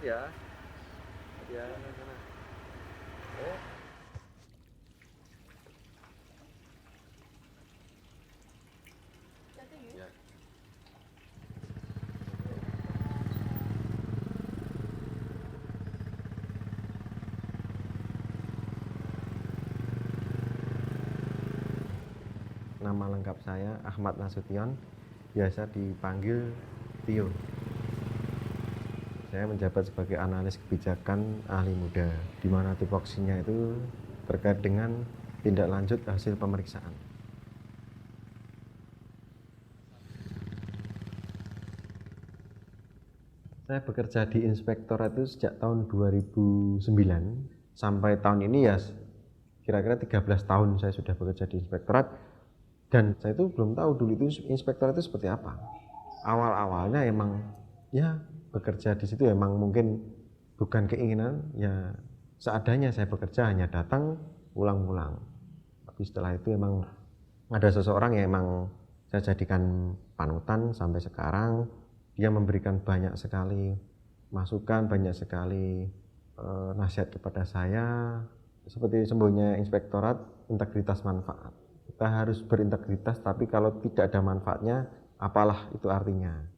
Hati ya. Hati ya, sana. Oh. Ya. Nama lengkap saya Ahmad Nasution, biasa dipanggil Tio. Saya menjabat sebagai analis kebijakan ahli muda, di mana tupoksinya itu terkait dengan tindak lanjut hasil pemeriksaan. Saya bekerja di inspektorat itu sejak tahun 2009 sampai tahun ini ya kira-kira 13 tahun saya sudah bekerja di inspektorat, dan saya itu belum tahu dulu itu inspektorat itu seperti apa. Awal-awalnya emang ya bekerja di situ emang mungkin bukan keinginan, ya seadanya saya bekerja, hanya datang pulang-pulang. Tapi setelah itu emang ada seseorang yang emang saya jadikan panutan sampai sekarang. Dia memberikan banyak sekali masukan, banyak sekali nasihat kepada saya. Seperti sembohnya inspektorat, integritas manfaat. Kita harus berintegritas, tapi kalau tidak ada manfaatnya, apalah itu artinya.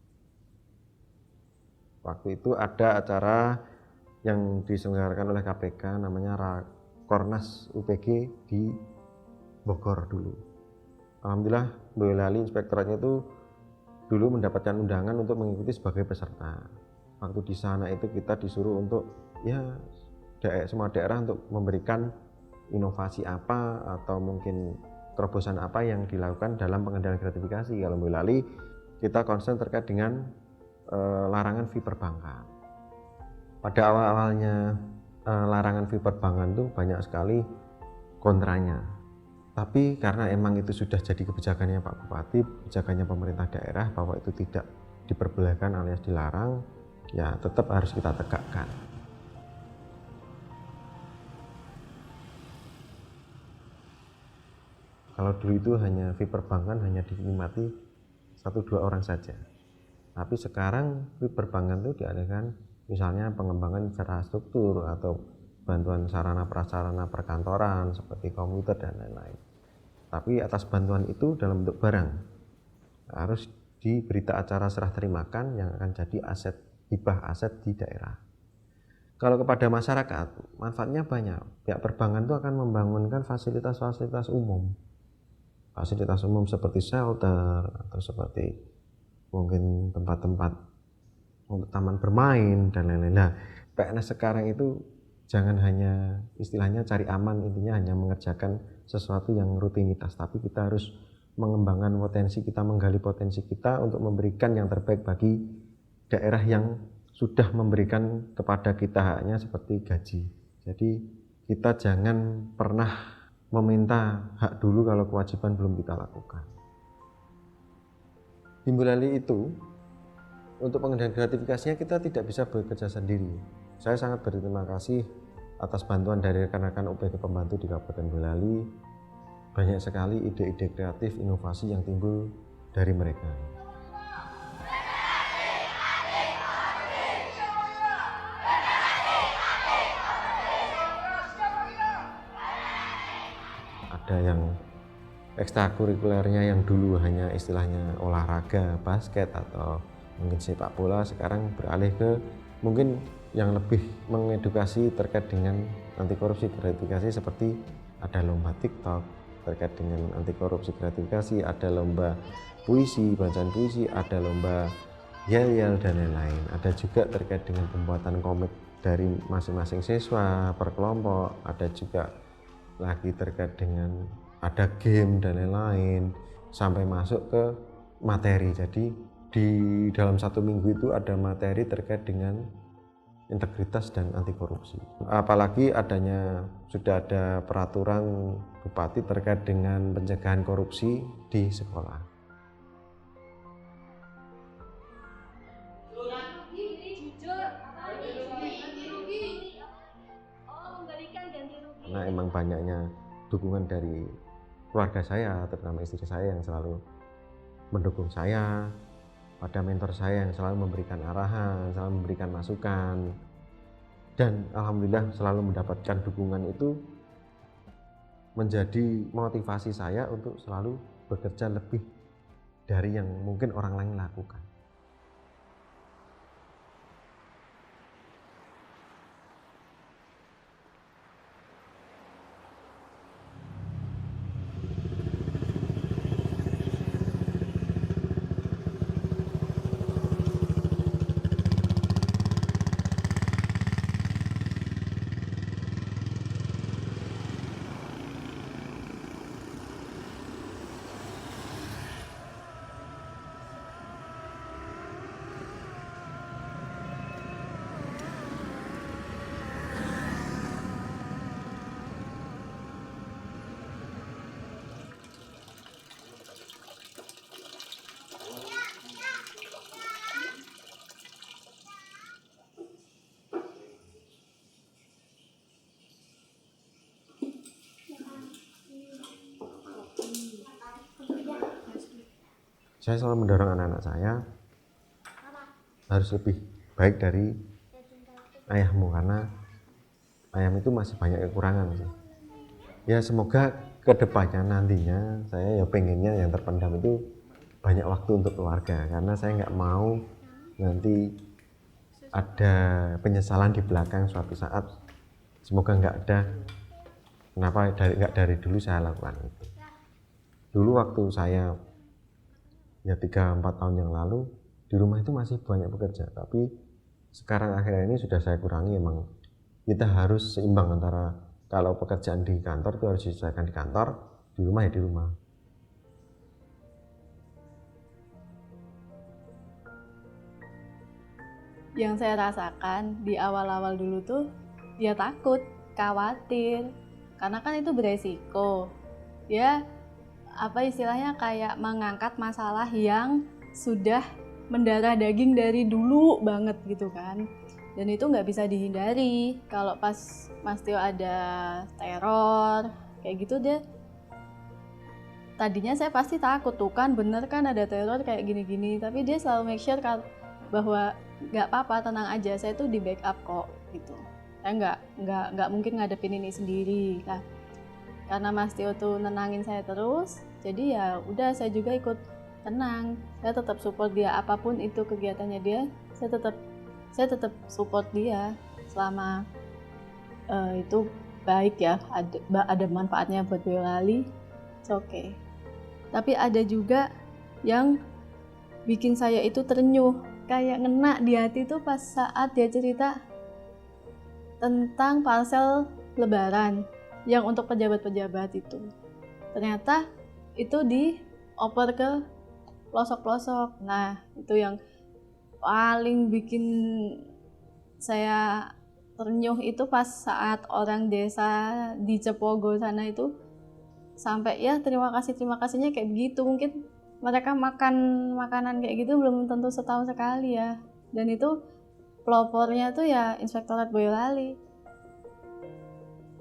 Waktu itu ada acara yang diselenggarakan oleh KPK, namanya Rakornas UPG di Bogor dulu. Alhamdulillah Boyolali inspektoratnya itu dulu mendapatkan undangan untuk mengikuti sebagai peserta. Waktu di sana itu kita disuruh untuk ya semua daerah untuk memberikan inovasi apa atau mungkin terobosan apa yang dilakukan dalam pengendalian gratifikasi. Kalau Boyolali kita concern terkait dengan larangan fee perbankan. Pada awal-awalnya larangan fee perbankan itu banyak sekali kontranya. Tapi karena emang itu sudah jadi kebijakannya Pak Bupati, kebijakannya pemerintah daerah bahwa itu tidak diperbolehkan alias dilarang, ya tetap harus kita tegakkan. Kalau dulu itu hanya fee perbankan hanya dinikmati 1-2 orang saja. Tapi sekarang fee perbankan itu diadakan misalnya pengembangan infrastruktur atau bantuan sarana prasarana perkantoran seperti komputer dan lain-lain. Tapi atas bantuan itu dalam bentuk barang harus di berita acara serah terimakan yang akan jadi aset hibah aset di daerah. Kalau kepada masyarakat manfaatnya banyak. Pihak perbankan itu akan membangunkan fasilitas-fasilitas umum. Fasilitas umum seperti shelter atau seperti mungkin tempat-tempat untuk taman bermain dan lain-lain. Nah, PNS sekarang itu jangan hanya istilahnya cari aman, intinya hanya mengerjakan sesuatu yang rutinitas, tapi kita harus mengembangkan potensi kita, menggali potensi kita untuk memberikan yang terbaik bagi daerah yang sudah memberikan kepada kita haknya seperti gaji. Jadi kita jangan pernah meminta hak dulu kalau kewajiban belum kita lakukan. Di Boyolali itu untuk pengendalian gratifikasinya kita tidak bisa bekerja sendiri. Saya sangat berterima kasih atas bantuan dari rekan-rekan UPG pembantu di Kabupaten Boyolali. Banyak sekali ide-ide kreatif, inovasi yang timbul dari mereka. Ada yang ekstrakurikulernya yang dulu hanya istilahnya olahraga, basket atau mungkin sepak bola, sekarang beralih ke mungkin yang lebih mengedukasi terkait dengan anti korupsi gratifikasi, seperti ada lomba TikTok terkait dengan anti korupsi gratifikasi, ada lomba puisi, bacaan puisi, ada lomba yel-yel dan lain-lain. Ada juga terkait dengan pembuatan komik dari masing-masing siswa per kelompok, ada juga lagi terkait dengan ada game dan lain-lain, sampai masuk ke materi. Jadi di dalam 1 minggu itu ada materi terkait dengan integritas dan anti korupsi. Apalagi sudah ada peraturan bupati terkait dengan pencegahan korupsi di sekolah. Karena emang banyaknya dukungan dari keluarga saya, terutama istri saya yang selalu mendukung saya, pada mentor saya yang selalu memberikan arahan, selalu memberikan masukan. dan alhamdulillah selalu mendapatkan dukungan itu menjadi motivasi saya untuk selalu bekerja lebih dari yang mungkin orang lain lakukan. Saya selalu mendorong anak-anak saya harus lebih baik dari ayahmu, karena ayam itu masih banyak kekurangan sih. Ya semoga kedepannya nantinya saya ya pengennya yang terpendam itu banyak waktu untuk keluarga, karena saya nggak mau nanti ada penyesalan di belakang suatu saat. Semoga nggak ada, kenapa nggak dari dulu saya lakukan itu. Dulu waktu saya ya 3-4 tahun yang lalu di rumah itu masih banyak bekerja, tapi sekarang akhirnya ini sudah saya kurangi. Emang kita harus seimbang antara kalau pekerjaan di kantor itu harus diselesaikan di kantor, di rumah ya di rumah. Yang saya rasakan di awal-awal dulu tuh dia takut, khawatir, karena kan itu beresiko. Ya apa istilahnya kayak mengangkat masalah yang sudah mendarah daging dari dulu banget gitu kan, dan itu nggak bisa dihindari. Kalau pas Mas Tio ada teror kayak gitu, dia tadinya saya pasti takut, tuh kan bener kan ada teror kayak gini-gini, tapi dia selalu make sure bahwa nggak apa-apa, tenang aja, saya tuh di backup kok gitu. Saya nggak mungkin ngadepin ini sendiri lah. Karena Mas Tio tuh nenangin saya terus, jadi ya udah saya juga ikut tenang. Saya tetap support dia, apapun itu kegiatannya dia, saya tetap support dia selama itu baik ya, ada manfaatnya buat Boyolali, it's okay. Tapi ada juga yang bikin saya itu terenyuh, kayak ngena di hati tuh pas saat dia cerita tentang parcel lebaran yang untuk pejabat-pejabat itu. Ternyata itu dioper ke pelosok-pelosok. Nah, itu yang paling bikin saya ternyuh itu pas saat orang desa di Cepogo sana itu sampai ya terima kasihnya kayak begitu. Mungkin mereka makan makanan kayak gitu belum tentu setahun sekali ya. Dan itu pelopornya tuh ya Inspektorat Boyolali.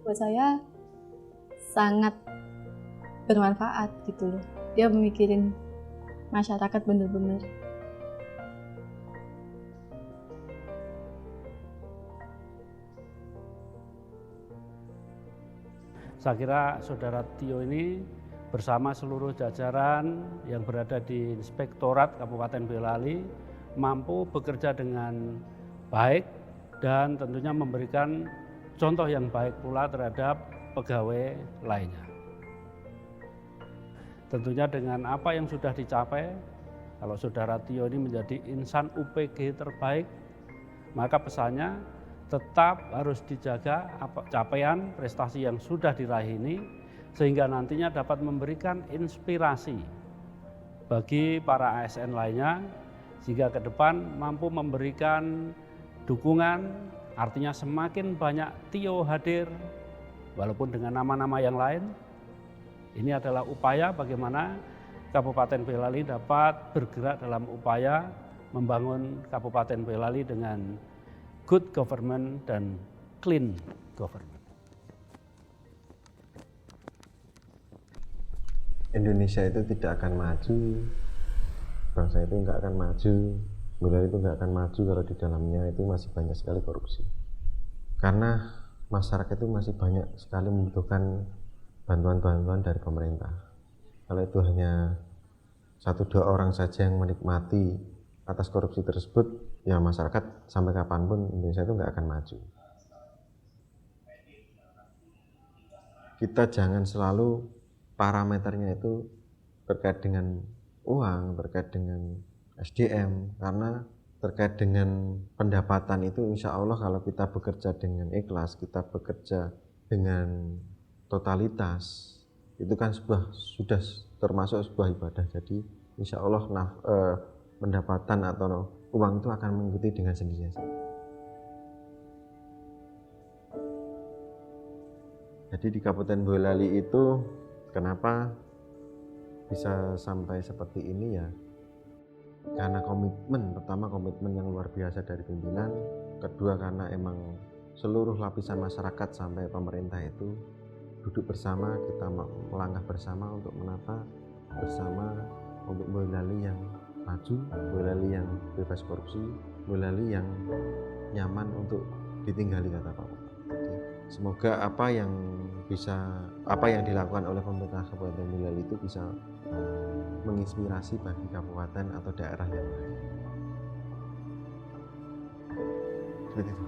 Buat saya sangat bermanfaat gitu loh. Dia memikirin masyarakat bener-bener. Saya kira Saudara Tio ini bersama seluruh jajaran yang berada di Inspektorat Kabupaten Boyolali mampu bekerja dengan baik dan tentunya memberikan contoh yang baik pula terhadap pegawai lainnya. Tentunya dengan apa yang sudah dicapai, kalau Saudara Tio ini menjadi insan UPG terbaik, maka pesannya tetap harus dijaga capaian prestasi yang sudah diraih ini, sehingga nantinya dapat memberikan inspirasi bagi para ASN lainnya, sehingga ke depan mampu memberikan dukungan, artinya semakin banyak Tio hadir, walaupun dengan nama-nama yang lain. Ini adalah upaya bagaimana Kabupaten Boyolali dapat bergerak dalam upaya membangun Kabupaten Boyolali dengan good government dan clean government. Indonesia itu tidak akan maju, bangsa itu nggak akan maju, Boyolali itu nggak akan maju kalau di dalamnya itu masih banyak sekali korupsi. karena masyarakat itu masih banyak sekali membutuhkan bantuan-bantuan dari pemerintah. Kalau itu hanya 1-2 orang saja yang menikmati atas korupsi tersebut, ya masyarakat sampai kapanpun Indonesia itu nggak akan maju. Kita jangan selalu parameternya itu terkait dengan uang, terkait dengan SDM, karena terkait dengan pendapatan itu insya Allah kalau kita bekerja dengan ikhlas, kita bekerja dengan totalitas, itu kan sudah termasuk sebuah ibadah. Jadi insya Allah pendapatan atau uang itu akan mengikuti dengan sendirinya. Jadi di Kabupaten Boyolali itu kenapa bisa sampai seperti ini ya? Karena komitmen, pertama komitmen yang luar biasa dari pimpinan, kedua karena emang seluruh lapisan masyarakat sampai pemerintah itu duduk bersama, kita melangkah bersama untuk menata bersama untuk Boyolali yang maju, Boyolali yang bebas korupsi, Boyolali yang nyaman untuk ditinggali, kata Pak Bupati. Semoga apa yang dilakukan oleh pemerintah Kabupaten Boyolali itu bisa menginspirasi bagi kabupaten atau daerah yang lain. Seperti itu.